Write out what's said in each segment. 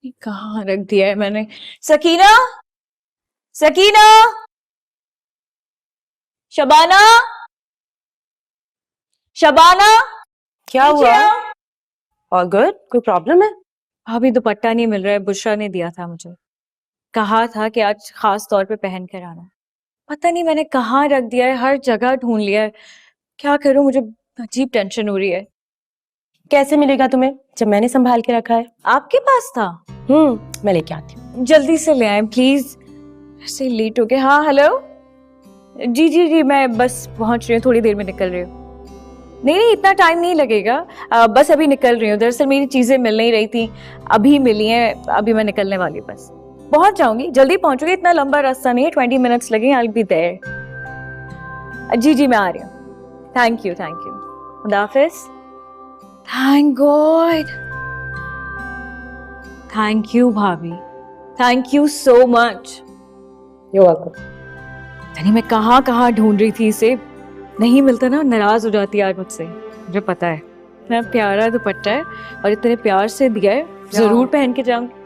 ये कहाँ रख दिया है मैंने? सकीना, सकीना, शबाना, शबाना, क्या हुआ? All good? कोई प्रॉब्लम है? भाभी दुपट्टा नहीं मिल रहा है। बुशरा ने दिया था मुझे, कहा था कि आज खास तौर पे पहन कर आना। पता नहीं मैंने कहाँ रख दिया है, हर जगह ढूंढ लिया है। क्या करूं, मुझे अजीब टेंशन हो रही है। कैसे मिलेगा तुम्हें जब मैंने संभाल के रखा है? आपके पास था? मैं लेके आती हूँ। जल्दी से ले आए प्लीज, ऐसे लेट हो गए। हाँ हेलो, जी जी जी, मैं बस पहुंच रही हूँ, थोड़ी देर में निकल रही हूँ। नहीं नहीं, इतना टाइम नहीं लगेगा, बस अभी निकल रही हूँ। दरअसल मेरी चीजें मिल नहीं रही थी, अभी मिली हैं, अभी मैं निकलने वाली हूँ। बस पहुंच जाऊंगी, जल्दी पहुंचूंगी, इतना लंबा रास्ता नहीं है, 20 मिनट्स लगेंगे, आई विल बी देयर। जी जी मैं आ रही हूँ, थैंक यू थैंक यू, खुदा हाफिज। थैंक गॉड, थैंक यू भाभी, thank you so much. You welcome. नहीं मैं कहाँ कहाँ ढूंढ रही थी इसे, नहीं मिलता ना नाराज हो जाती है मुझसे, मुझे पता है। इतना प्यारा दुपट्टा है और इतने प्यार से दिया है, जरूर पहन के जाऊंगी।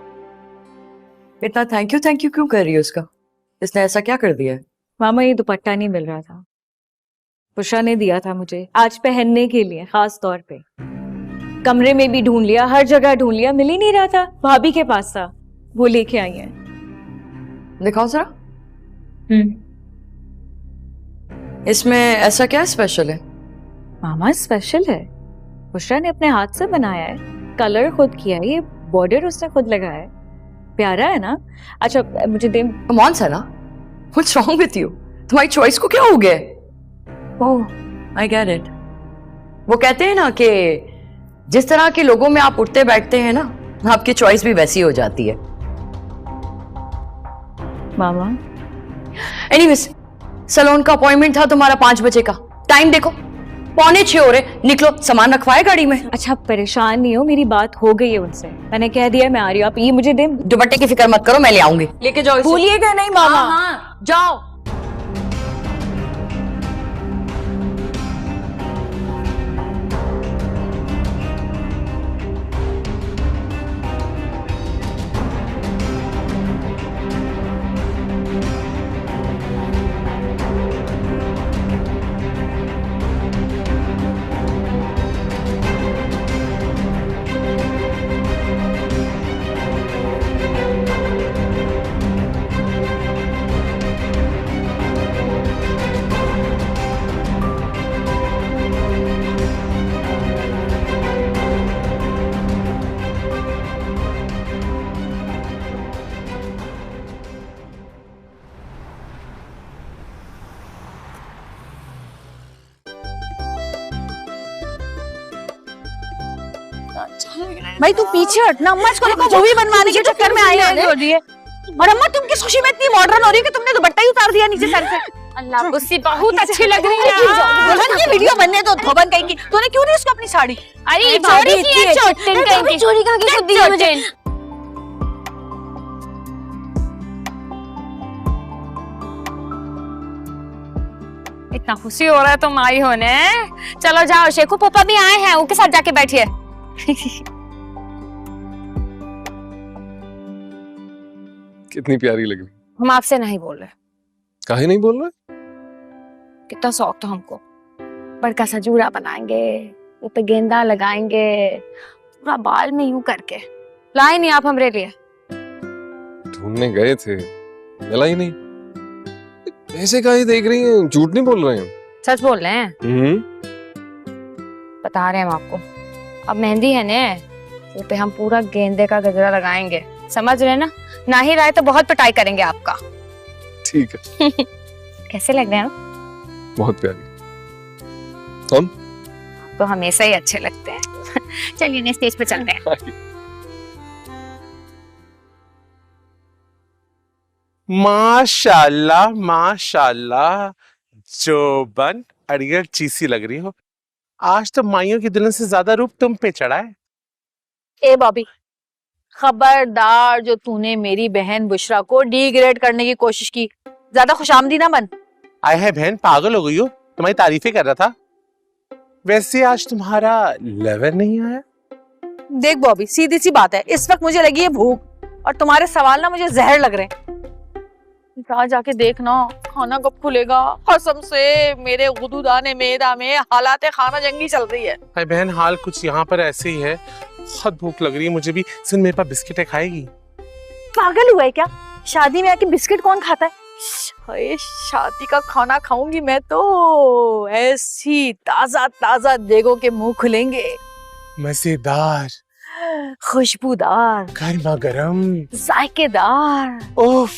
इतना थैंक यू क्यों कर रही है उसका? इसने ऐसा क्या कर दिया है? मामा ये दुपट्टा नहीं मिल रहा था, बुशरा ने दिया था मुझे आज पहनने के लिए खास तौर पे। कमरे में भी ढूंढ लिया, हर जगह ढूंढ लिया, मिल ही नहीं रहा था। भाभी के पास था, वो लेके आई है। दिखाओ जरा। इसमें ऐसा क्या स्पेशल है? मामा स्पेशल है, बुशरा ने अपने हाथ से बनाया है, कलर खुद किया है, ये बॉर्डर उसने खुद लगाया है, प्यारा है ना। अच्छा मुझे दे। Come on Sana, what's wrong with you? तुम्हारी चॉइस को क्या हो गया? Oh I get it. वो कहते हैं ना कि जिस तरह के लोगों में आप उठते बैठते हैं ना, आपकी चॉइस भी वैसी हो जाती है। मामा एनीवेज, सलोन का अपॉइंटमेंट था तुम्हारा 5 बजे का, टाइम देखो 5:45 हो रहे, निकलो, सामान रखवाए गाड़ी में। अच्छा परेशान नहीं हो, मेरी बात हो गई है उनसे, मैंने कह दिया मैं आ रही हूँ, आप ये मुझे दे। दुपट्टे की फिक्र मत करो, मैं ले आऊंगी। लेके जाओ इसे। भूलिएगा नहीं मामा। हाँ, जाओ। भाई तू पीछे हट ना, अम्मा इसको देखो मूवी बनवाने के चक्कर में आई है। और अम्मा तुम किस खुशी में इतनी मॉडर्न हो रही है कि तुमने दुपट्टा ही उतार दिया नीचे सर से। अल्लाह गुस्सी बहुत अच्छी लग रही है। दुल्हन की वीडियो बनने तो धोबन कहीं की, तूने क्यों दी उसको अपनी साड़ी? अरे चोरी की है, चोटिन कहीं की। चोरी कहाँ की खुद दी है मुझे। इतना खुशी हो रहा है तुम आई होने। चलो जाओ, शेखू पापा भी आए हैं, उनके साथ जाके बैठिए। कितनी प्यारी लग रही। हम आपसे नहीं बोल रहे। काहे नहीं बोल रहे? कितना शौक था हमको, बड़का सा जूड़ा बनाएंगे, वो पे गेंदा लगाएंगे, पूरा बाल में यूं करके। लाए नहीं आप हमरे लिए? ढूंढने गए थे, मिला ही नहीं। ऐसे काहे देख रही हैं? झूठ नहीं बोल रहे हैं। सच बोल रहे हैं। बता रहे हैं हम आपको, अब मेहंदी है ने, वो पे हम पूरा गेंदे का गजरा लगाएंगे, समझ रहे ना? ना ही राय तो बहुत पिटाई करेंगे आपका। ठीक है। कैसे लग रहे हैं? बहुत प्यारी। हम तो हमेशा ही अच्छे लगते हैं। चलिए ने स्टेज पे चलते हैं। माशाल्लाह माशाल्लाह, जोबन अड़ियल चीसी लग रही हो। आज तो माइयों की दुल्हन से ज्यादा रूप तुम पे चढ़ा है। ए बॉबी, खबरदार जो तूने मेरी बहन बुशरा को डिग्रेड करने की कोशिश की, ज्यादा खुशामदी ना बन। आए है बहन, पागल हो गई हो? तुम्हारी तारीफें कर रहा था। वैसे आज तुम्हारा लेवल नहीं आया। देख बॉबी, सीधी सी बात है, इस वक्त मुझे लगी है भूख और तुम्हारे सवाल ना मुझे जहर लग रहे हैं। जाके देखना खाना कब खुलेगा। कसम से मेरे गुदूदाने मेदा में हालात खाना जंगी चल रही है। अरे बहन हाल कुछ यहाँ पर ऐसे ही है, बहुत भूख लग रही है मुझे भी। सुन मेरे पास बिस्किट है, खाएगी? पागल हुआ है क्या? शादी में आके बिस्किट कौन खाता है? हाय, शादी का खाना खाऊंगी मैं तो ऐसी ताजा ताजा देगो के मुंह खुलेंगे, मजेदार, खुशबूदार, गर्मा गरम, जायकेदार। ओफ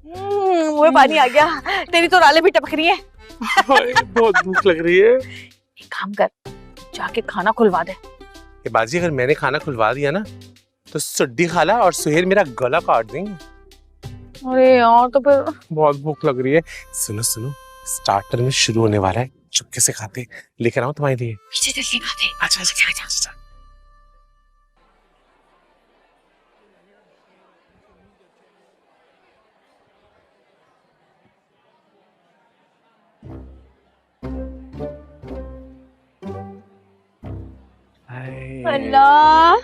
मुंह में पानी आ गया। तेरी तो राले भी टपक रही है। बहुत भूख लग रही है। एक काम कर, जाके खाना खुलवा दे। ये बाजी, अगर मैंने खाना खुलवा दिया ना तो सुड्डी खाला और सुहेल मेरा गला काट देंगे। अरे यार, तो फिर बहुत भूख लग रही है। सुनो सुनो, स्टार्टर में शुरू होने वाला है, चुपके से खाते। लेकर आऊं तुम्हारे लिए? अच्छा अच्छा। अल्लाह,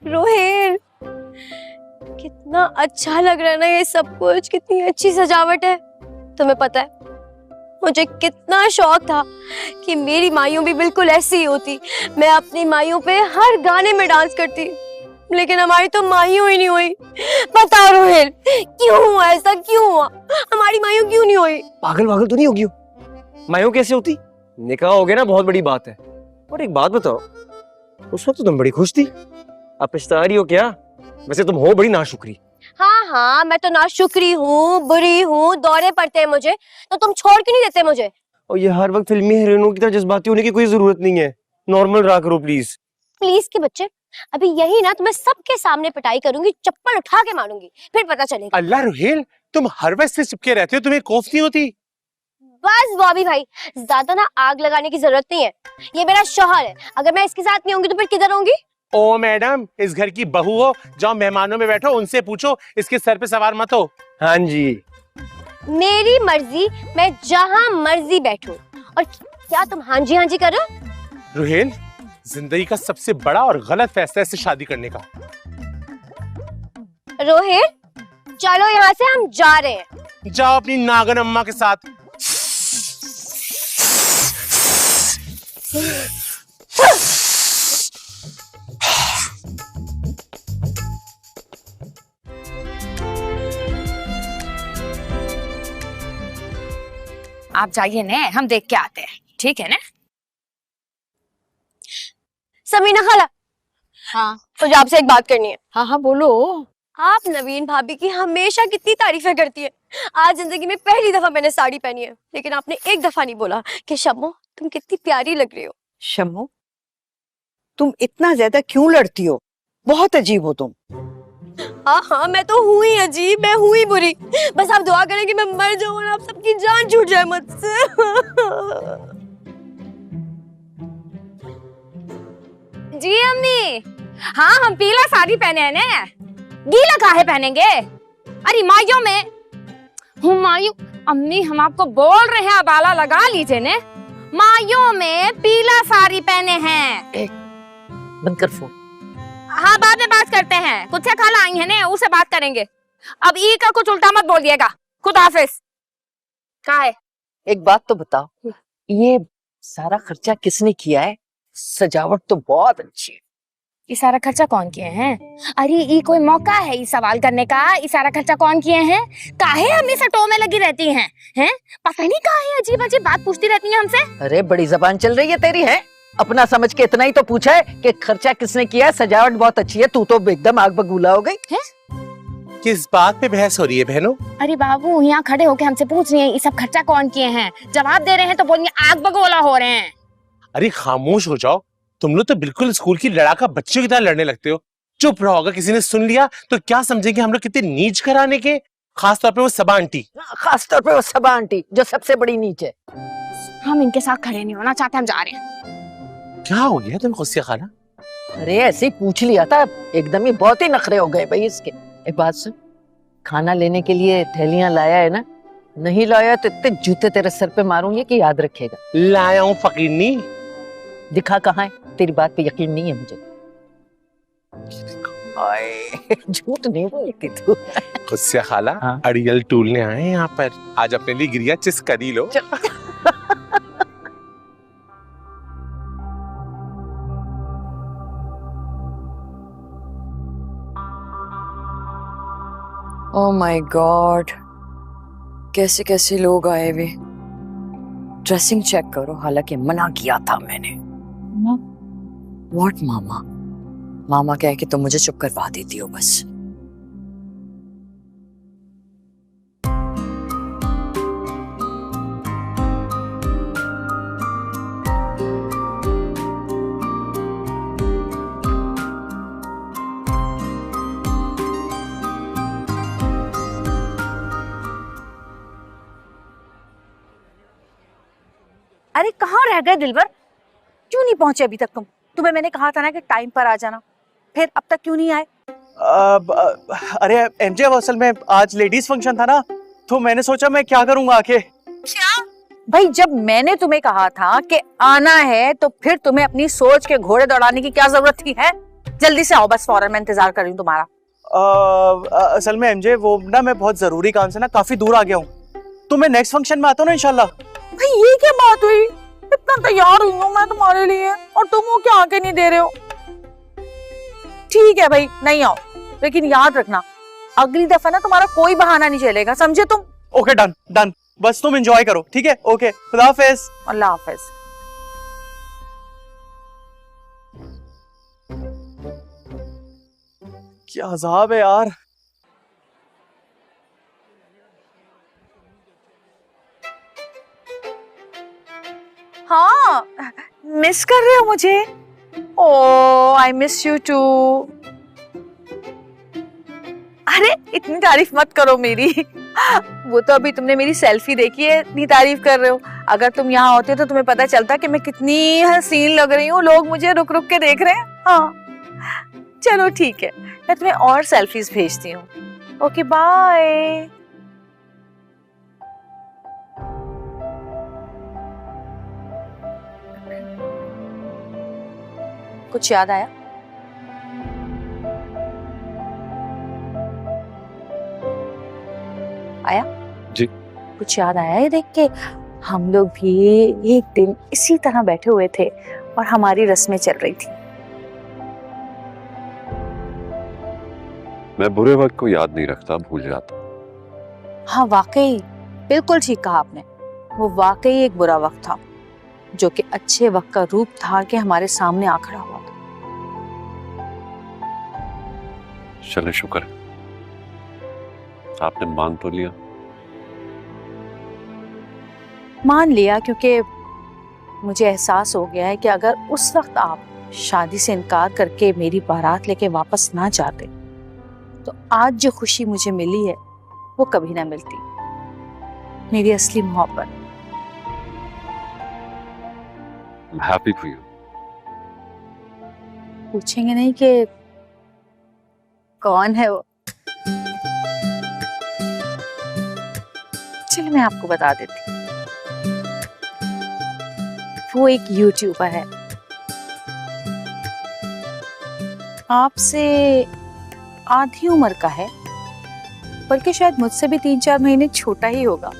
रोहित कितना अच्छा लग रहा है ना ये सब कुछ, कितनी अच्छी सजावट है। तुम्हें पता है मुझे कितना शौक था कि मेरी माइयों भी बिल्कुल ऐसी ही होती। मैं अपनी माइयों पे हर गाने में डांस करती, लेकिन हमारी तो माइयों ही नहीं हुई। बताओ रोहित, क्यों हुआ ऐसा? क्यों हुआ? हमारी माइयों क्यों नहीं हुई? पागल तो नहीं होगी, माइयों कैसे होती? निकाह हो गया ना, बहुत बड़ी बात है। और एक बात बताओ, उस वक्त तो तुम बड़ी खुश थी, अब पछता रही हो क्या? वैसे तुम हो बड़ी नाशुक्री। हाँ, मैं तो नाशुक्री हूँ, बुरी हूँ, दौरे पड़ते हैं मुझे, तो तुम छोड़ क्यों नहीं देते मुझे? और ये हर वक्त फिल्मी हीरोइनों की तरह जज्बाती होने की कोई जरूरत नहीं है, नॉर्मल रहा करो प्लीज। प्लीज के बच्चे, अभी यही ना तुम्हें सबके सामने पिटाई करूंगी, चप्पल उठा के मारूंगी, फिर पता चलेगा। अल्लाह रुहेल, तुम हर वक्त से चिपके रहते हो, तुम्हें खौफ नहीं होती? बस बॉबी भाई, ज्यादा ना आग लगाने की जरूरत नहीं है। ये मेरा शौहर है, अगर मैं इसके साथ नहीं होंगी तो फिर किधर होंगी? ओ मैडम, इस घर की बहू हो, जाओ मेहमानों में बैठो, उनसे पूछो, इसके सर पे सवार मत हो। हाँ जी, मेरी मर्जी, मैं जहां मर्जी बैठूं। और क्या तुम हाँ जी करो? रुहेल, जिंदगी का सबसे बड़ा और गलत फैसला है इससे शादी करने का। रोहित, चलो यहाँ से हम जा रहे हैं। जाओ अपनी नागन अम्मा के साथ। आप जाइए ने, हम देख के आते हैं, ठीक है ना? समीना खाला, हाँ मुझे आपसे एक बात करनी है। हाँ बोलो। आप नवीन भाभी की हमेशा कितनी तारीफें करती है। आज जिंदगी में पहली दफा मैंने साड़ी पहनी है, लेकिन आपने एक दफा नहीं बोला कि शम्मो तुम कितनी प्यारी लग रही हो। शम्मो, तुम इतना ज्यादा क्यों लड़ती हो? बहुत अजीब हो तुम। हाँ, मैं तो हूँ ही अजीब, मैं हूँ ही बुरी। बस आप दुआ करें कि मैं मर जाऊं और आप सबकी जान छूट जाए मुझसे। जी अम्मी, हाँ हम पीला साड़ी पहने हैं ना, गीला काहे पहनेंगे? अरे माइयों में हुमायूं, अम्मी हम आपको बोल रहे हैं, बाला लगा लीजिए ने, माइयों में पीला साड़ी पहने हैं। बंद कर फोन। हाँ बाद में बात करते हैं, कुछ से खाला आई है ने, उससे बात करेंगे। अब ई का कुछ उल्टा मत बोलिएगा। खुदा हाफिज। क्या है? एक बात तो बताओ, ये सारा खर्चा किसने किया है? सजावट तो बहुत अच्छी है। ये सारा खर्चा कौन किए हैं? अरे ये कोई मौका है ये सवाल करने का, ये सारा खर्चा कौन किए हैं? काहे हमेशा टो में लगी रहती हैं? हैं? पता नहीं काहे अजीब अजीब बात पूछती रहती हैं हमसे। अरे बड़ी जबान चल रही है तेरी, है? अपना समझ के इतना ही तो पूछा है कि खर्चा किसने किया है, सजावट बहुत अच्छी है। तू तो एकदम आग बगूला हो गई है? किस बात पे बहस हो रही है बहनों? अरे बाबू यहाँ खड़े होके हमसे पूछ रही हैं ये सब खर्चा कौन किए हैं, जवाब दे रहे हैं तो बोलिए आग बगोला हो रहे हैं। अरे खामोश हो जाओ, तुम लोग तो बिल्कुल स्कूल की लड़ाका बच्चों की तरह लड़ने लगते हो। चुप रहो, अगर किसी ने सुन लिया तो क्या समझेंगे हम लोग कितने नीच घराने के, खासतौर पे वो सबा आंटी। खासतौर पे वो सबा आंटी जो सबसे बड़ी नीच है। हम इनके साथ खड़े नहीं होना चाहते, हम जा रहे हैं। क्या हो गया तुम खुशिया खाना? अरे ऐसे ही पूछ लिया था, एकदम ही बहुत ही नखरे हो गए भाई इसके। एक बात सुन, खाना लेने के लिए थैलियां लाया है ना? नहीं लाया तो इतने जूते तेरे सर पे मारूंगी कि याद रखेगा। लाया हूँ फकीरनी। दिखा कहाँ है? तेरी बात पे यकीन नहीं है मुझे। झूठ नहीं बोलती तू। खुद से खाला हाँ। अड़ियल टूलने आए हैं यहाँ पर। आज अपने लिए गिरिया चिस कर ही लो। ओह माय गॉड, कैसे कैसे लोग आए हुए। ड्रेसिंग चेक करो, हालांकि मना किया था मैंने। व्हाट मामा? मामा कह के तुम मुझे चुप करवा देती हो बस। अरे कहाँ रह गए दिलबर? क्यों नहीं पहुंचे अभी तक तुम? तुम्हें मैंने कहा था ना कि टाइम पर आ जाना, फिर अब तक क्यों नहीं आए? अरे एमजे, असल में आज लेडीज फंक्शन था ना, तो मैंने सोचा मैं क्या करूंगा आके। क्या? भाई जब मैंने तुम्हें कहा था कि आना है तो फिर तुम्हें अपनी सोच के घोड़े दौड़ाने की क्या जरूरत थी? है जल्दी से आओ, बस फौरन मैं इंतजार कर रही हूँ तुम्हारा। असल में एमजे वो ना मैं बहुत जरूरी काम से ना काफी दूर आ गया हूँ, तो मैं नेक्स्ट फंक्शन में आता हूँ ना इंशाल्लाह। भाई ये क्या बात हुई? इतना तैयार हुई हूँ मैं तुम्हारे लिए और तुम वो क्या आके नहीं दे रहे हो? ठीक है भाई नहीं आओ, लेकिन याद रखना अगली दफा ना तुम्हारा कोई बहाना नहीं चलेगा, समझे तुम? ओके डन डन, बस तुम एंजॉय करो, ठीक है? ओके, खुदा हाफिज। अल्लाह हाफिज। क्या अजाब है यार। हाँ, मिस कर रहे हो मुझे? ओह आई मिस यू टू। अरे इतनी तारीफ मत करो मेरी। वो तो अभी तुमने मेरी सेल्फी देखी है, इतनी तारीफ कर रहे हो। अगर तुम यहाँ होते तो तुम्हें पता चलता कि मैं कितनी हसीन लग रही हूँ, लोग मुझे रुक रुक के देख रहे हैं। हाँ चलो ठीक है, मैं तुम्हें और सेल्फीज भेजती हूँ। Okay bye. कुछ याद आया? आया? जी। कुछ याद आया ये देख के? हम लोग भी एक दिन इसी तरह बैठे हुए थे और हमारी रस्में चल रही थी। मैं बुरे वक्त को याद नहीं रखता, भूल जाता। हाँ वाकई, बिल्कुल ठीक कहा आपने। वो वाकई एक बुरा वक्त था जो कि अच्छे वक्त का रूप था कि हमारे सामने आ खड़ा हुआ था। चले शुक्र है, आपने मान तो लिया। मान लिया क्योंकि मुझे एहसास हो गया है कि अगर उस वक्त आप शादी से इनकार करके मेरी बारात लेके वापस ना जाते तो आज जो खुशी मुझे मिली है वो कभी ना मिलती। मेरी असली मोहब्बत। I'm happy for you. पूछेंगे नहीं कि कौन है वो? चलो मैं आपको बता देती हूँ। वो एक यूट्यूबर है, आपसे आधी उम्र का है, बल्कि शायद मुझसे भी 3-4 महीने छोटा ही होगा।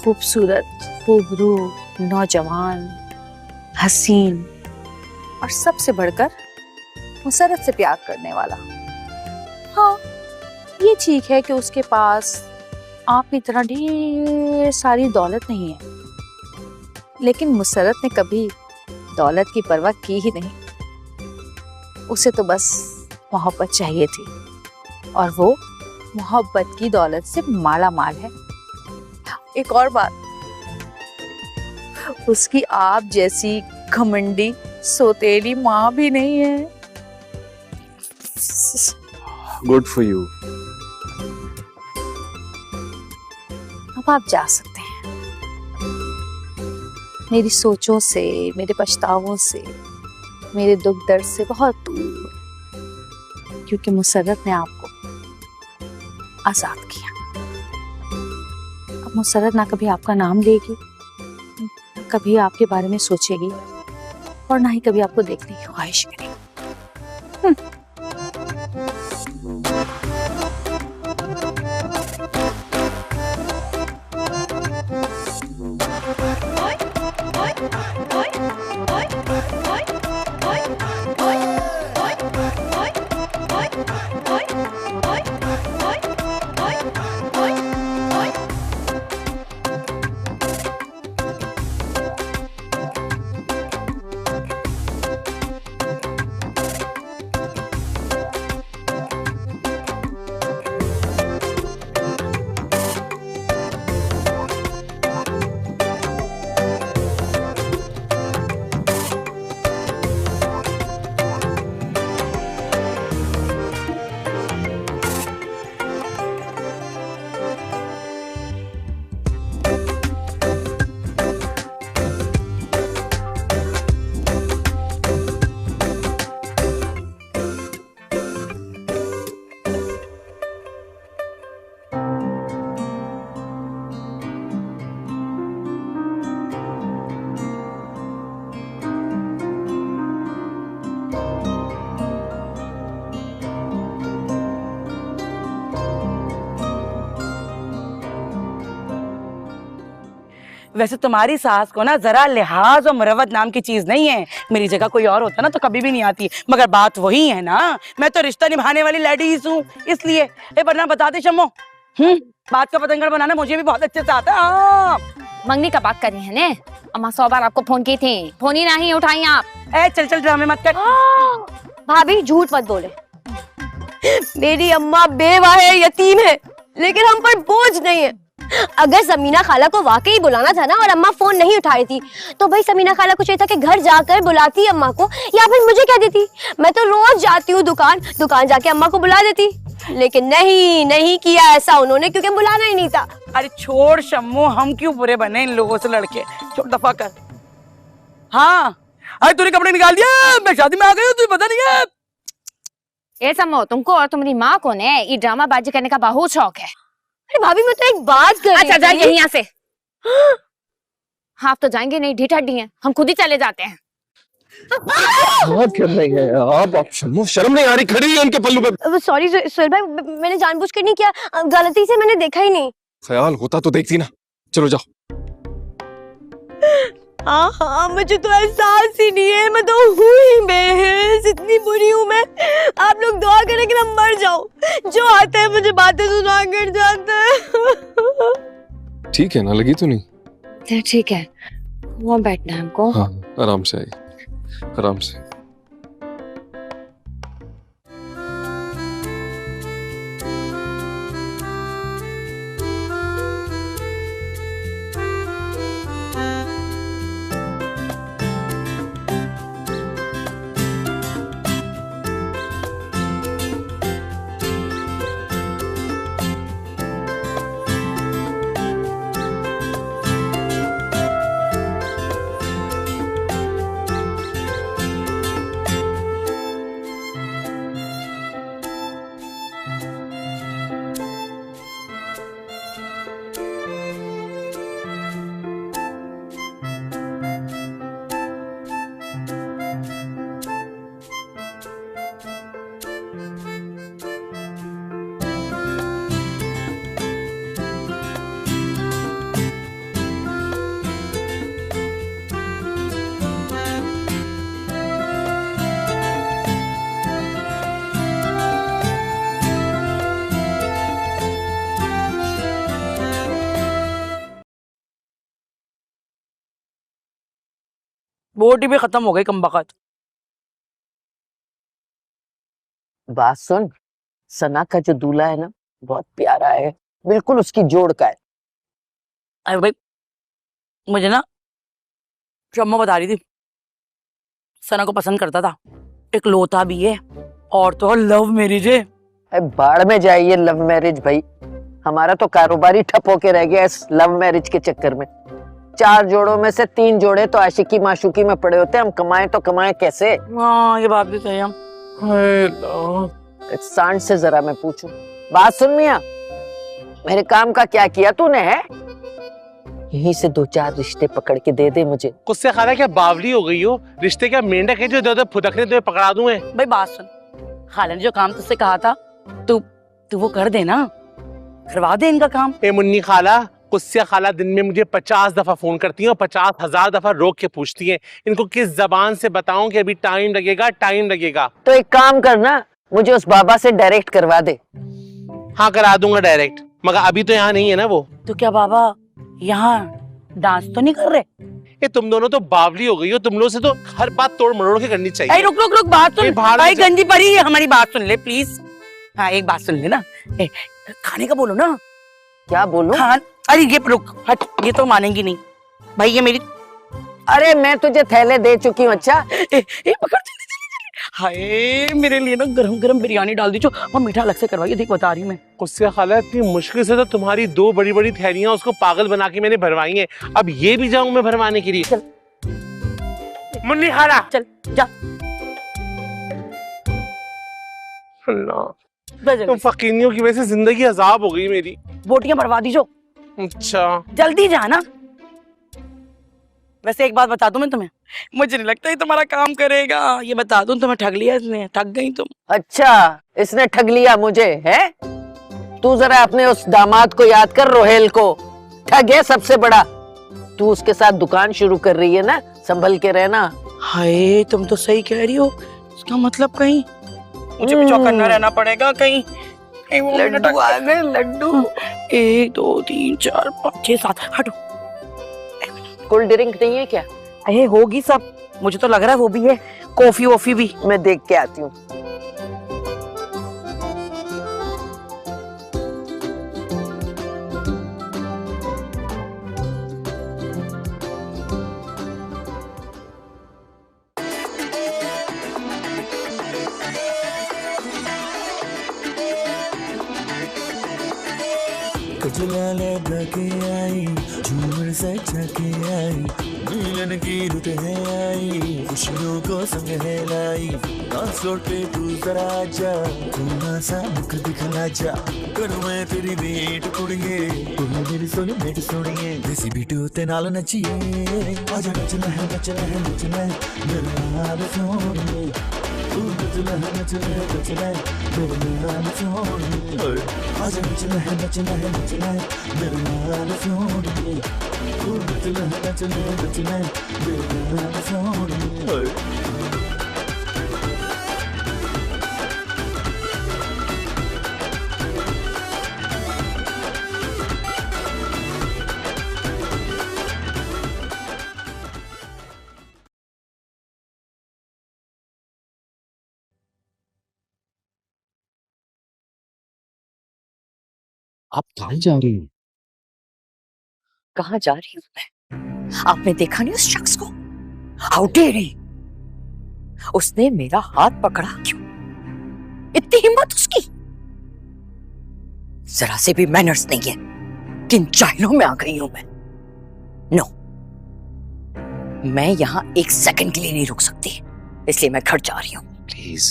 खूबसूरत, खूबरू, नौजवान, हसीन और सबसे बढ़कर मुसरत से प्यार करने वाला। हाँ ये ठीक है कि उसके पास आप इतना ढेर सारी दौलत नहीं है, लेकिन मुसरत ने कभी दौलत की परवाह की ही नहीं। उसे तो बस मोहब्बत चाहिए थी और वो मोहब्बत की दौलत से माला माल है। एक और बात, उसकी आप जैसी घमंडी सोतेली माँ भी नहीं है। Good for you. अब आप जा सकते हैं। मेरी सोचों से, मेरे पछतावों से, मेरे दुख दर्द से बहुत दूर, क्योंकि मुसर्रत ने आपको आजाद किया। अब मुसर्रत ना कभी आपका नाम लेगी, ना कभी आपके बारे में सोचेगी और ना ही कभी आपको देखने की ख्वाहिश करेगी। वैसे तुम्हारी सास को ना जरा लिहाज और मुरवत नाम की चीज नहीं है। मेरी जगह कोई और होता ना तो कभी भी नहीं आती, मगर बात वही है ना, मैं तो रिश्ता निभाने वाली लेडीज हूँ इसलिए। वरना बता दे शम्मो, बात का पतंगड़ बनाना मुझे भी बहुत अच्छे से आता है। हाँ। मंगनी का बात करी है ने, अम्मा 100 बार आपको फोन की थी, फोन ही नहीं उठाई आप। चल चल ड्रामे मत कर। भाभी झूठ मत बोले, मेरी अम्मा बेवा है, यतीम है, लेकिन हम पर बोझ नहीं है। अगर समीना खाला को वाकई बुलाना था ना और अम्मा फोन नहीं उठाई थी तो भाई समीना खाला को चाहिए था कि घर जाकर बुलाती अम्मा को, या फिर मुझे कह देती। मैं तो रोज जाती हूँ दुकान जाके अम्मा को बुला देती, लेकिन नहीं किया ऐसा उन्होंने, क्योंकि बुलाना ही नहीं था। अरे छोड़ शम्मो, हम क्यों बुरे बने इन लोगों से लड़के, छोड़ दफा कर। हाँ अरे तूने कपड़े निकाल दिया, मैं शादी में आ गई हूँ, तुझे पता नहीं है। ये समो, तुमको और तुम्हारी माँ को ने ये ड्रामाबाजी करने का बहुत शौक है। अरे भाभी मैं तो एक बात कर रही अच्छा जाइए यहाँ से। हाँ आप तो जाएंगे नहीं, ढीठ हड्डी हैं, हम खुद ही चले जाते हैं। बात कर रही है आप शम्मो, शर्म नहीं आ रही? खड़ी है उनके पल्लू पे। सॉरी सोहेल भाई, मैंने जानबूझकर नहीं किया, गलती से मैंने देखा ही नहीं। ख्याल होता तो देखती ना। चलो जाओ। हाँ मुझे तो एहसास ही नहीं है, मैं तो हूँ ही बेहिस, इतनी बुरी हूँ मैं। आप लोग दुआ करें कि मैं मर जाऊं। जो आते हैं मुझे बातें सुना कर जाते हैं। ठीक है ना, लगी तो नहीं? ठीक है, वो बैठना है हमको। हाँ आराम से आइए, आराम से। बोटी भी खत्म हो गई कमबख्त। बात सुन, सना का जो दूल्हा है ना बहुत प्यारा है, बिल्कुल उसकी जोड़ का है। अरे भाई मुझे ना शम्मा बता रही थी, सना को पसंद करता था, एक लोता भी है, और तो लव मैरिज है। अरे बाढ़ में जाइए लव मैरिज भाई, हमारा तो कारोबारी ठप होके रह गया इस लव मैरिज के चक्कर में। 4 जोड़ों में से 3 जोड़े तो आशिकी माशुकी में पड़े होते हैं, हम कमाएं तो कमाएं कैसे? हाँ ये बात भी सही है। सांड से जरा मैं पूछूं, बात सुन मियां, मेरे काम का क्या किया तूने है? यहीं से 2-4 रिश्ते पकड़ के दे दे मुझे। गुस्से खाना क्या बावली हो गई हो? रिश्ते क्या मेंढक है जो इधर फुदकने तुम्हें पकड़ा दूं? भाई बात सुन, खाला ने जो काम तुझसे कहा था तू वो कर दे ना, करवा दे इनका काम। ए मुन्नी खाला, गुस्से खाला दिन में मुझे 50 दफा फोन करती है और 50,000 दफा रोक के पूछती है, इनको किस जबान से बताऊं कि अभी टाइम लगेगा। तो एक काम करना, मुझे उस बाबा से डायरेक्ट करवा दे। हाँ करा दूंगा डायरेक्ट, मगर अभी तो यहाँ नहीं है ना वो। तो क्या बाबा यहाँ डांस तो नहीं कर रहे? ये तुम दोनों तो बावली हो गई हो, तुम लोग से तो हर बात तोड़ मरोड़ के करनी चाहिए। रुक बात सुन भाई, गंदी पड़ी है, हमारी बात सुन ले प्लीज। हाँ एक बात सुन ले ना, खाने का बोलो ना। क्या बोलूं? खान, अरे ये रुक हट, ये तो मानेंगी नहीं भाई, ये मेरी। अरे मैं तुझे थैले दे चुकी हूँ। अच्छा पकड़, हाय मेरे लिए ना गरम गरम बिरयानी डाल दी जो, और मीठा अलग से करवाइए, देख बता रही मैं। गुस्से खाला इतनी मुश्किल से तो तुम्हारी 2 बड़ी थैलियां उसको पागल बना के मैंने भरवाई हैं, अब ये भी जाऊं मैं भरवाने के लिए? चल मुन्नी खाला चल जा। तुम फकीनियों की वजह से जिंदगी अजाब हो गई मेरी। बोटियां भरवा दीजो। अच्छा जल्दी जाना। वैसे एक बात बता दूं मैं तुम्हें, मुझे नहीं लगता ये तुम्हारा काम करेगा, ये बता दूं, तुम्हें ठग लिया इसने, ठग गई तुम। अच्छा इसने ठग लिया मुझे है? तू जरा अपने उस दामाद को याद कर, रोहेल को, ठग है सबसे बड़ा। तू उसके साथ दुकान शुरू कर रही है ना, संभल के रहना। हाय तुम तो सही कह रही हो, इसका मतलब कहीं मुझे भी चौकन्ना रहना पड़ेगा, कहीं कहीं वो लड्डू आ गए, लड्डू। 1 2 3 4 5 6 7 हटो। कोल्ड ड्रिंक नहीं है क्या? अरे होगी सब, मुझे तो लग रहा है वो भी है, कॉफी वॉफी भी। मैं देख के आती हूँ। आई झूमर सजा के आई, मिलन की रुत है आई, खुशियों को संग है लाई। डांस फ्लोर पे तू जरा जा, थोड़ा सा मुख दिखला जा, करूं मैं तेरी वेट कुड़िए, तू मेरी सोनी मेट सुनिए, देसी बीटू ते नाल नचिए, आजा नचना है नचना है नचना है मेरे नाल सोनिए, तू नचना है नचना है नचना है मेरे नाल सोनिए, आजा नचना है नचना है नचना है मेरे नाल सोनिए, तू नचना है नचना है नचना है मेरे नाल सोनिए। आप कहाँ जा रही हो? कहाँ जा रही हूँ मैं? आपने देखा नहीं उस शख्स को? How dare he! उसने मेरा हाथ पकड़ा क्यों? इतनी हिम्मत उसकी! जरा से भी मैनर्स नहीं है। किन जाहिलों में आ गई हूं मैं। नो, मैं यहाँ 1 सेकंड के लिए नहीं रुक सकती, इसलिए मैं घर जा रही हूँ। प्लीज,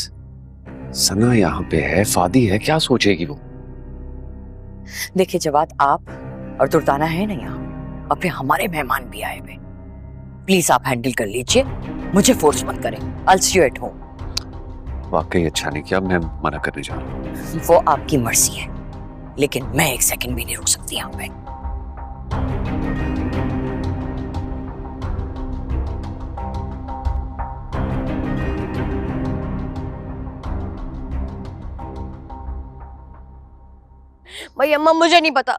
सना यहाँ पे है, फादी है, क्या सोचेगी वो? देखिए जवाद, आप और दुर्दाना है ना यहाँ, और फिर हमारे मेहमान भी आए हुए, प्लीज आप हैंडल कर लीजिए, मुझे फोर्स मत करें। I'll see you at home। वाकई अच्छा नहीं किया, मैं मना करने जा रहा हूँ। वो आपकी मर्जी है, लेकिन मैं 1 सेकंड भी नहीं रुक सकती यहाँ पे। भाई अम्मा मुझे नहीं पता,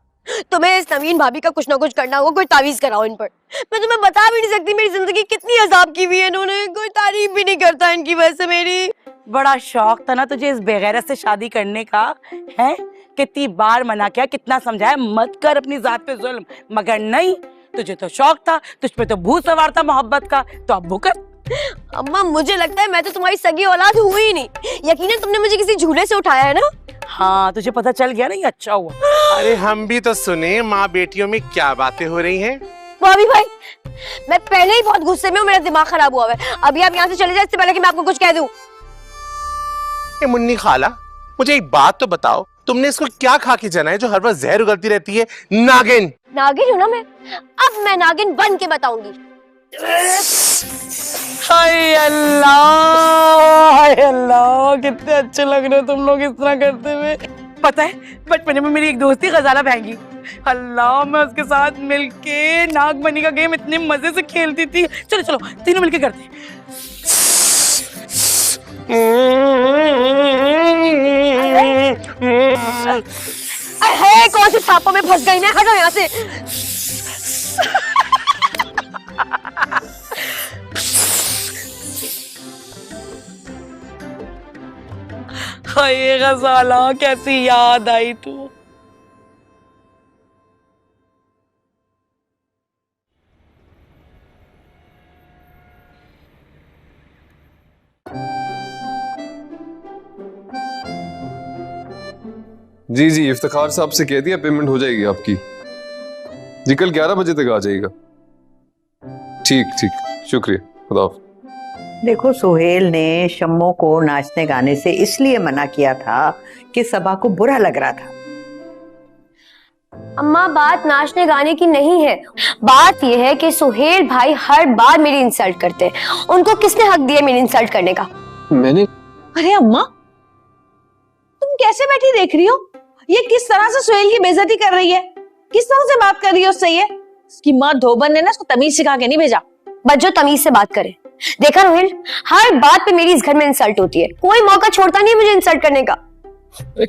तुम्हें इस नवीन भाभी का कुछ ना कुछ करना होगा, कोई तावीज कराओ इन पर। मैं तुम्हें बता भी नहीं सकती मेरी जिंदगी कितनी अजाब की हुई है इन्होंने, कोई तारीफ भी नहीं करता इनकी वजह से मेरी। बड़ा शौक था ना तुझे इस बेगैरत से शादी करने का, है? कितनी बार मना किया, कितना समझाया मत कर अपनी जात पे जुल्म, मगर नहीं, तुझे तो शौक था, तुझ पे तो भूत सवार था मोहब्बत का, तो अब भूकर। अम्मा मुझे लगता है मैं तो तुम्हारी सगी औलाद हुई ही नहीं, यकीनन तुमने मुझे किसी झूले से उठाया है ना। हाँ तुझे पता चल गया ना, ये अच्छा हुआ। अरे हम भी तो सुने माँ बेटियों में क्या बातें हो रही हैं। भाभी भाई, मैं पहले ही बहुत गुस्से में हूँ, मेरा दिमाग खराब हुआ है। अभी आप यहाँ से चले जाए इससे पहले कि मैं आपको कुछ कह दूं। मुन्नी खाला, मुझे एक बात तो बताओ, तुमने इसको क्या खा के जना है जो हर वक्त जहर उगलती रहती है? नागिन। नागिन हूँ ना मैं, अब मैं नागिन बन के बताऊंगी। हाय अल्लाह, हाय अल्लाह, कितने अच्छे लग रहे हो तुम लोग इस तरह करते हुए। पता है बचपन में मेरी एक दोस्त थी गजाला बहंगी, अल्लाह मैं उसके साथ मिलके नागमणि का गेम इतने मजे से खेलती थी। चलो चलो तीनों मिलके करते हैं। अरे कौन से सांपों में फंस गई मैं, हटो यहाँ से। हाय गजाला, कैसी याद आई तू। जी जी, इफ्तिखार साहब से कह दिया पेमेंट हो जाएगी आपकी जी, कल 11 बजे तक आ जाएगा। ठीक ठीक, शुक्रिया, खुदा हाफ़िज़। देखो सुहेल ने शम्मो को नाचने गाने से इसलिए मना किया था कि सबा को बुरा लग रहा था। अम्मा बात नाचने गाने की नहीं है, बात यह है कि सुहेल भाई हर बार मेरी इंसल्ट करते हैं। उनको किसने हक दिया मेरी इंसल्ट करने का? मैंने। अरे अम्मा तुम कैसे बैठी देख रही हो? ये किस तरह से सुहेल की बेइज्जती कर रही है, किस तरह से बात कर रही है उससे? ये इसकी माँ धोबन ने ना इसको तमीज सिखा के नहीं भेजा। बस जो तमीज से बात करे। देखा रोहिल, हर बात पे मेरी इस घर में इंसल्ट होती है, कोई मौका छोड़ता नहीं मुझे इंसल्ट करने का।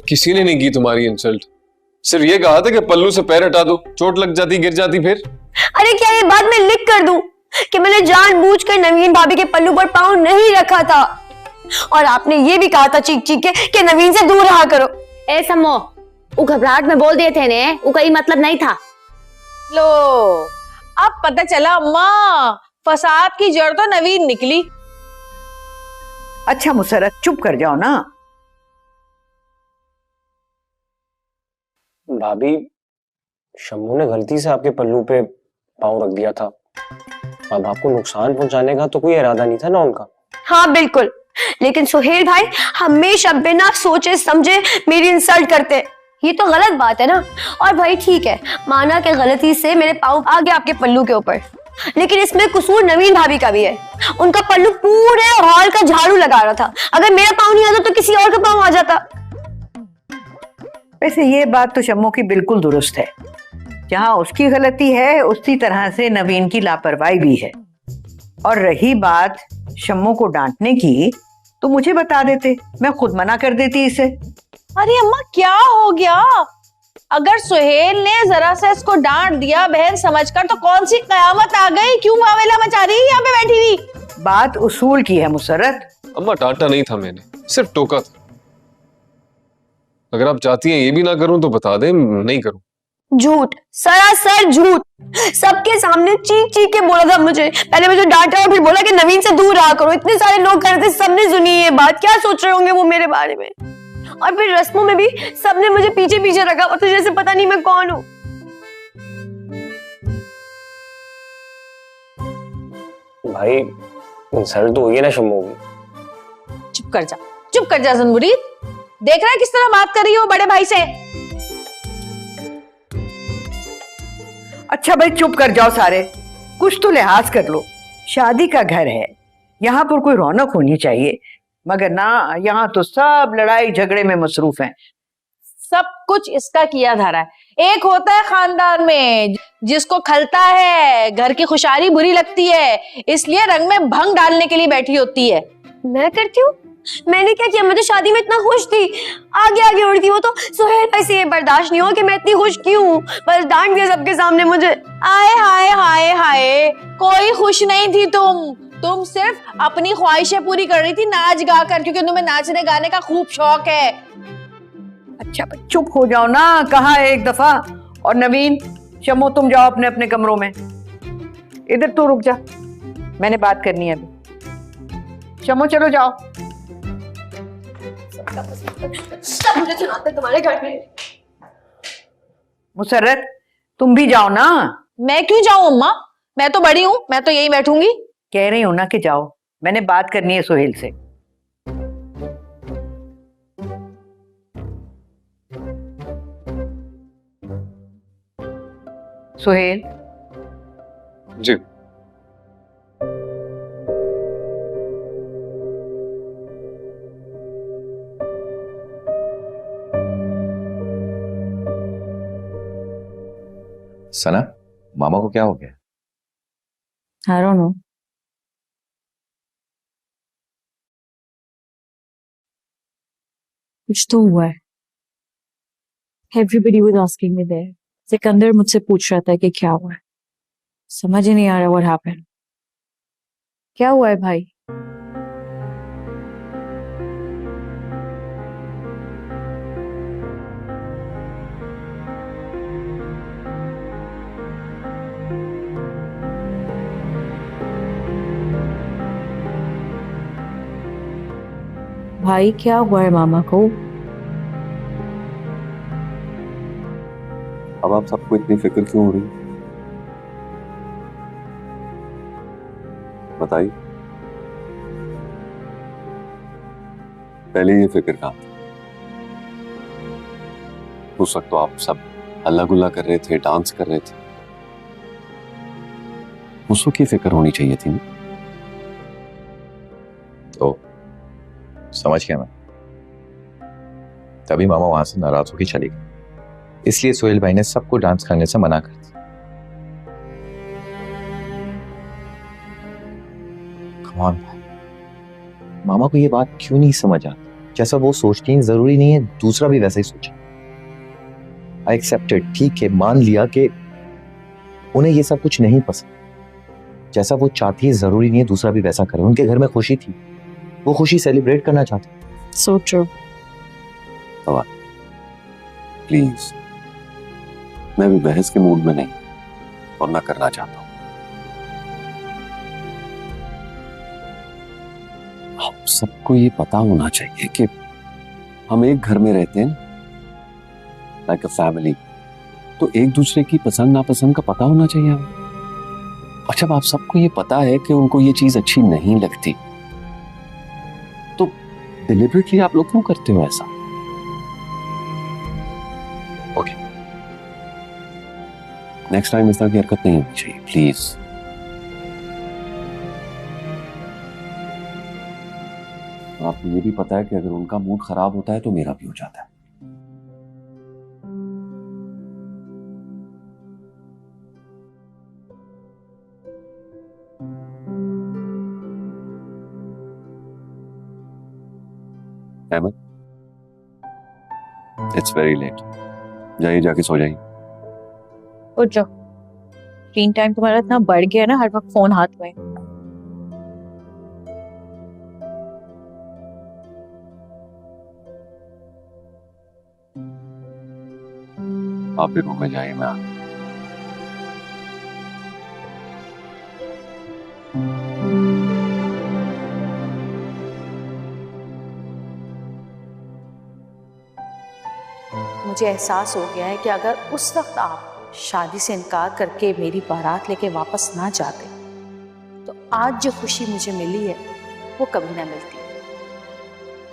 किसी ने नहीं की तुम्हारी इंसल्ट, सिर्फ ये कहा था कि पल्लू से पैर हटा दो, चोट लग जाती गिर जाती फिर। अरे क्या ये बात मैं लिख कर दूं कि मैंने जानबूझकर नवीन भाभी के पल्लू पर पाँव नहीं रखा था? और आपने ये भी कहा था चीख चीख के कि नवीन से दूर रहा करो। ए सम्मो, वो घबराहट में बोल दिए थे ने, वो कहीं मतलब नहीं था। लो अब पता चला अम्मा, फसाद की जड़ तो नवीन निकली। अच्छा मुसरत चुप कर जाओ ना। भाभी, शम्मू ने गलती से आपके पल्लू पे पाँव रख दिया था। अब आपको नुकसान पहुंचाने का तो कोई इरादा नहीं था ना उनका। हाँ बिल्कुल, लेकिन सुहेल भाई हमेशा बिना सोचे समझे मेरी इंसल्ट करते, ये तो गलत बात है ना। और भाई ठीक है, माना कि गलती से मेरे पाँव आ गया आपके पल्लू के ऊपर, लेकिन इसमें कसूर नवीन भाभी का भी है। उनका पल्लू पूरे हॉल का झाड़ू लगा रहा था, अगर मेरा पाँव नहीं आता तो किसी और का पाँव आ जाता। वैसे ये बात तो शम्मू की बिल्कुल दुरुस्त है, जहाँ उसकी गलती है उसी तरह से नवीन की लापरवाही भी है। और रही बात शम्मू को डांटने की, तो मुझे बता देते, मैं खुद मना कर देती इसे। अरे अम्मा क्या हो गया? अगर सुहेल ने जरा से इसको डांट दिया बहन समझकर तो कौन सी कयामत आ गई? क्यों मामला मचा रही है यहाँ पे बैठी हुई? बात उसूल की है मुसरत। अम्मा डांटा नहीं था मैंने, सिर्फ टोका था। अगर आप चाहती हैं ये भी ना करूं तो बता दें, नहीं करूं। झूठ, सरासर झूठ। सबके सामने चीख चीख के बोला था मुझे, पहले मुझे डांटा और फिर बोला कि नवीन से दूर रहा करो। इतने सारे लोग कर रहे थे, सबने सुनी ये बात, क्या सोच रहे होंगे वो मेरे बारे में। और फिर रस्मों में भी सबने मुझे पीछे पीछे रखा, और तो जैसे पता नहीं मैं कौन हूँ। भाई इंसल्ट तो हुई है ना शम्मू की। चुप कर जा ज़ुनमुरीद। देख रहा है किस तरह बात कर रही है वो बड़े भाई से। अच्छा भाई चुप कर जाओ सारे, कुछ तो लिहाज कर लो। शादी का घर है, यहाँ पर कोई रौनक होनी चाहिए, मगर ना, यहाँ तो सब लड़ाई झगड़े में मसरूफ हैं। सब कुछ इसका किया धारा है। एक होता है खानदान में जिसको खलता है, घर की खुशहाली बुरी लगती है, इसलिए रंग में भंग डालने के लिए बैठी होती है। मैं करती हूँ? मैंने क्या किया? मैं तो शादी में इतना खुश थी, आगे आगे उड़ती हूँ। तो सुहेल भाई से ये बर्दाश्त नहीं हो कि मैं इतनी खुश क्यों? बस डांट दिया सबके सामने मुझे। आए हाय हाय हाय, कोई खुश नहीं थी तुम सिर्फ अपनी ख्वाहिशें पूरी कर रही थी नाच गा कर, क्योंकि तुम्हें नाचने गाने का खूब शौक है। अच्छा चुप हो जाओ ना, कहा एक दफा। और नवीन, शम्मू तुम जाओ अपने अपने कमरों में। इधर तू रुक जा, मैंने बात करनी है अभी। शम्मू चलो जाओ। सब मुझे सुनाते तुम्हारे घर में। मुसर्रत तुम भी जाओ ना। मैं क्यों जाऊं अम्मा? मैं तो बड़ी हूँ, मैं तो यही बैठूंगी। कह रही हूं ना कि जाओ, मैंने बात करनी है सुहेल से। सुहेल जी। सना, मामा को क्या हो गया? I don't know. कुछ तो हुआ है। Everybody was asking me there. Sikandar मुझसे पूछ रहा था कि क्या हुआ है। समझ ही नहीं आ रहा what happened. क्या हुआ है भाई? भाई क्या हुआ है मामा को? अब आप सबको इतनी फिक्र क्यों हो रही? बताइए। पहले ये फिक्र कहाँ थी? उस वक्त तो आप सब हल्ला गुल्ला कर रहे थे, डांस कर रहे थे। उस वक्त की फिक्र होनी चाहिए थी ना? तो समझ गया मैं। तभी मामा वहां से नाराज होकर चली गई, इसलिए सोहेल भाई ने सबको डांस करने से मना कर दिया। कौन भाई, मामा को ये बात क्यों नहीं समझ आती? जैसा वो सोचती हैं जरूरी नहीं है दूसरा भी वैसा ही सोचे। आई एक्सेप्टेड, ठीक है, मान लिया कि उन्हें ये सब कुछ नहीं पसंद। जैसा वो चाहती है जरूरी नहीं है दूसरा भी वैसा करे। उनके घर में खुशी थी, वो खुशी सेलिब्रेट करना चाहते। So true. प्लीज, मैं भी बहस के मूड में नहीं और ना करना चाहता हूं। हम सबको ये पता होना चाहिए कि हम एक घर में रहते हैं, लाइक अ फैमिली, तो एक दूसरे की पसंद नापसंद का पता होना चाहिए हमें। और जब आप सबको ये पता है कि उनको ये चीज अच्छी नहीं लगती, तो डिलिबरेटली आप लोग क्यों करते हो ऐसा? ओके, नेक्स्ट टाइम इस तरह की हरकत नहीं होनी चाहिए, प्लीज। आपको ये भी पता है कि अगर उनका मूड खराब होता है तो मेरा भी हो जाता है। अहमद, इट्स वेरी लेट, जाइए जाके सो जाइए। उठ जाओ, स्क्रीन टाइम तुम्हारा इतना बढ़ गया है ना, हर वक्त फोन हाथ में। आप भी रूम में जाइए, मैं आता हूं। मुझे एहसास हो गया है कि अगर उस वक्त आप शादी से इनकार करके मेरी बारात लेके वापस ना जाते, तो आज जो खुशी मुझे मिली है वो कभी ना मिलती।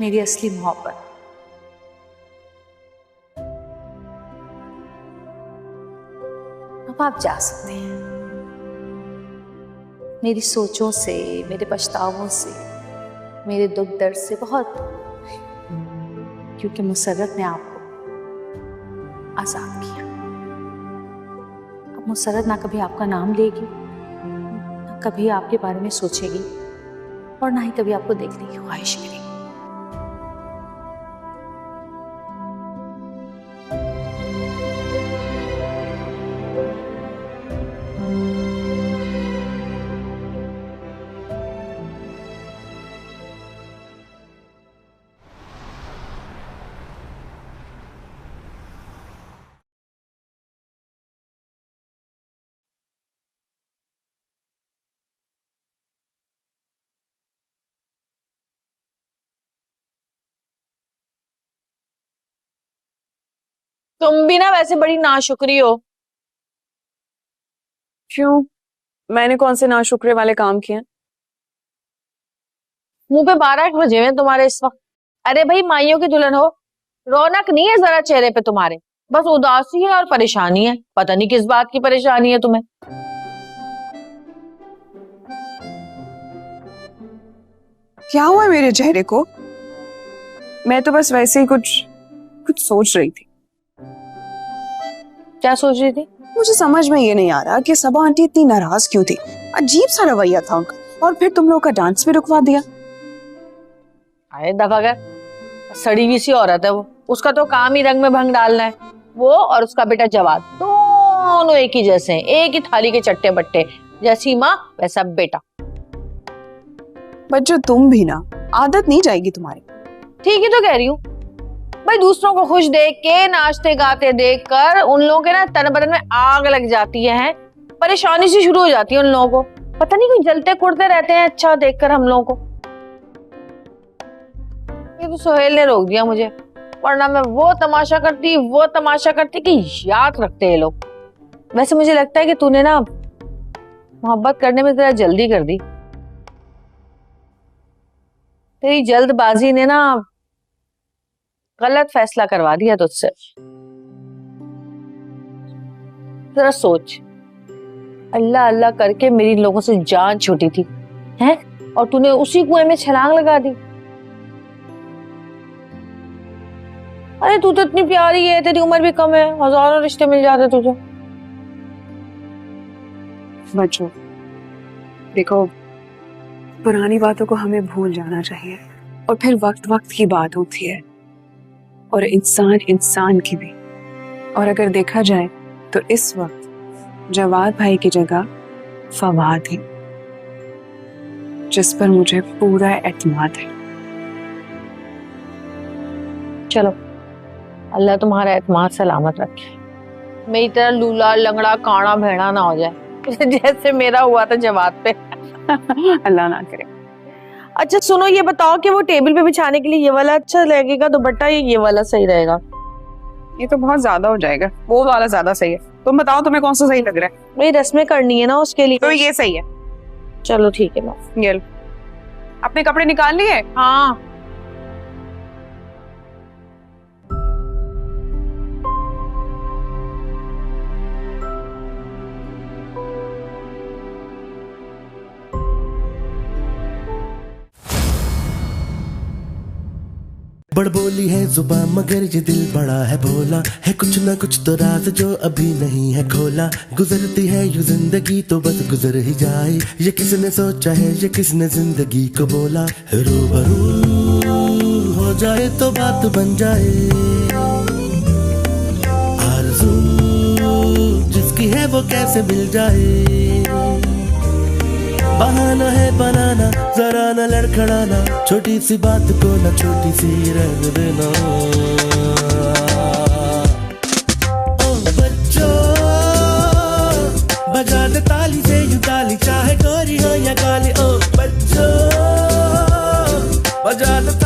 मेरी असली मोहब्बत। अब आप जा सकते हैं। मेरी सोचों से, मेरे पछतावों से, मेरे दुख दर्द से बहुत, क्योंकि मुसर्रत ने आपको आजाद किया। अब मुसर्रत ना कभी आपका नाम लेगी, ना कभी आपके बारे में सोचेगी, और ना ही कभी आपको देखने की ख्वाहिश करेगी। तुम भी ना वैसे बड़ी नाशुक्री हो। क्यों? मैंने कौन से नाशुक्रे वाले काम किए? मुंह पे 12 बजे हुए तुम्हारे इस वक्त। अरे भाई, माइयों की दुल्हन हो, रौनक नहीं है जरा चेहरे पे तुम्हारे, बस उदासी है और परेशानी है। पता नहीं किस बात की परेशानी है तुम्हें। क्या हुआ मेरे चेहरे को? मैं तो बस वैसे ही कुछ सोच रही थी। क्या सोच रही थी? मुझे समझ में ये नहीं आ रहा कि सबा आंटी इतनी नाराज क्यों थी। अजीब सा रवैया था उनका, और फिर तुम लोग का डांस भी रुकवा दिया। अरे दफागर, सड़ी हुई सी औरत है वो, उसका तो काम ही रंग में भंग डालना है। वो और उसका बेटा जवाद दोनों एक ही जैसे हैं, एक ही थाली के चट्टे बट्टे, जैसी माँ वैसा बेटा। बच्चों तुम भी ना, आदत नहीं जाएगी तुम्हारी। ठीक ही तो कह रही हूँ भाई, दूसरों को खुश देख के, नाचते गाते देख कर उन लोगों के ना तन बदन में आग लग जाती है। परेशानी सी शुरू हो जाती है उन लोगों को, पता नहीं क्यों जलते कुड़ते रहते हैं अच्छा देखकर हम लोगों को। ये तो सोहेल ने रोक दिया मुझे, वरना मैं वो तमाशा करती कि याद रखते हैं लोग। वैसे मुझे लगता है कि तूने ना मोहब्बत करने में जरा जल्दी कर दी। तेरी जल्दबाजी ने ना गलत फैसला करवा दिया तुझसे। जरा सोच, अल्लाह अल्लाह करके मेरी लोगों से जान छूटी थी, हैं? और तूने उसी कुएं में छलांग लगा दी। अरे तू तो इतनी प्यारी है, तेरी उम्र भी कम है, हजारों रिश्ते मिल जाते तुझे। बच्चों देखो, पुरानी बातों को हमें भूल जाना चाहिए और फिर वक्त वक्त की बात होती है और इंसान इंसान की भी। और अगर देखा जाए तो इस वक्त जवाद भाई की जगह फवाद है, जिस पर मुझे पूरा एतमाद है। चलो, अल्लाह तुम्हारा एतमाद सलामत रखे। मेरी तरह लूला लंगड़ा काना भेड़ा ना हो जाए जैसे मेरा हुआ था जवाब पे। अल्लाह ना करे। अच्छा सुनो, ये बताओ कि वो टेबल पे बिछाने के लिए ये वाला अच्छा लगेगा दुपट्टा या ये वाला सही रहेगा? ये तो बहुत ज्यादा हो जाएगा, वो वाला ज्यादा सही है। तुम बताओ तुम्हें कौन सा सही लग रहा है? मेरी रस्में करनी है ना उसके लिए। तो ये सही है। चलो ठीक है ना। ये लो। अपने कपड़े निकाल लिए? हाँ। बड़बोली है जुबां मगर ये दिल बड़ा है भोला है, कुछ ना कुछ तो राज जो अभी नहीं है खोला। गुजरती है यूं जिंदगी तो बस गुजर ही जाए, ये किसने सोचा है ये किसने जिंदगी को बोला। रूबरू हो जाए तो बात बन जाए, आरज़ू जिसकी है वो कैसे मिल जाए। बहाना है बनाना जरा न लड़खड़ाना, छोटी सी बात को ना छोटी सी रह देना। ओ बच्चों बजा दे ताली से यूं ताली, चाहे गोरी हो या काली। ओ बच्चों बजा दे